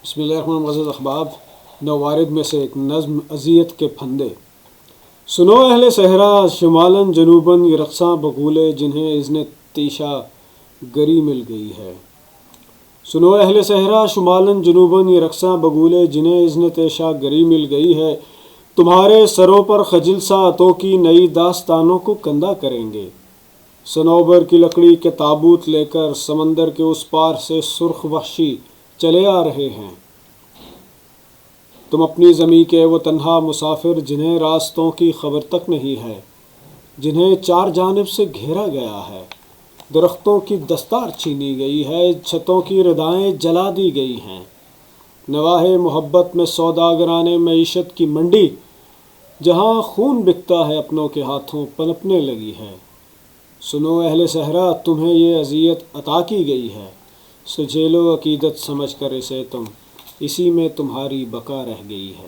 بسم اللہ الرحمن الرحیم. احباب، نوارد میں سے ایک نظم اذیت کے پھندے. سنو اہل صحرا شمالاً جنوباً یہ رقصاں بگولے جنہیں اذن تیشا گری مل گئی ہے. سنو اہل صحرا شمالاً جنوباً یہ رقصاں بگولے جنہیں اذن تیشا گری مل گئی ہے. تمہارے سروں پر خجل سا عطوں کی نئی داستانوں کو کندہ کریں گے. صنوبر کی لکڑی کے تابوت لے کر سمندر کے اس پار سے سرخ وحشی چلے آ رہے ہیں. تم اپنی زمیں کے وہ تنہا مسافر جنہیں راستوں کی خبر تک نہیں ہے، جنہیں چار جانب سے گھیرا گیا ہے. درختوں کی دستار چھینی گئی ہے، چھتوں کی ردائیں جلا دی گئی ہیں. نواح محبت میں سوداگران معیشت کی منڈی جہاں خون بکتا ہے اپنوں کے ہاتھوں پنپنے لگی ہے. سنو اہل صحرا تمہیں یہ اذیت عطا کی گئی ہے، سو جھیلو عقیدت سمجھ کر اسے تم، اسی میں تمہاری بقا رہ گئی ہے.